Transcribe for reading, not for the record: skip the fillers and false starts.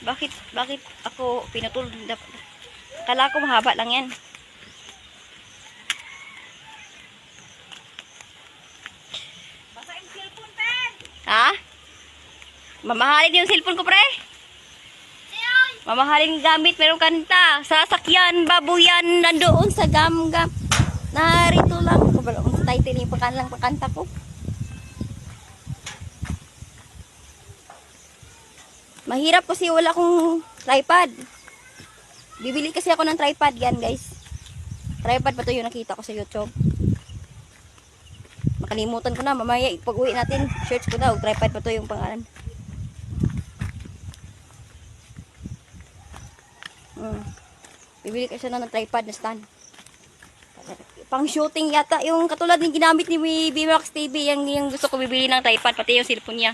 Bakit ako pinutol? Kala ko mahaba lang yan. Basta yung cellphone, pen! Ha? Mamahalin yung cellphone ko, pre. Mamahalin gamit. Meron kanta. Sasakyan, babuyan, nandoon sa gam-gam. Narito lang. Ang title yung pakanta ko. Mahirap kasi wala akong tripod. Bibili kasi ako ng tripod. Yan, guys. Tripod pa to yung nakita ko sa YouTube. Makalimutan ko na. Mamaya, pag uwi natin, search ko na. Tripod pa to yung pangalan. Bibili kasi na ng tripod na stand. Pang shooting yata. Yung katulad ng ginamit ni BMAX TV. Yung gusto ko bibili ng tripod. Pati yung cellphone niya.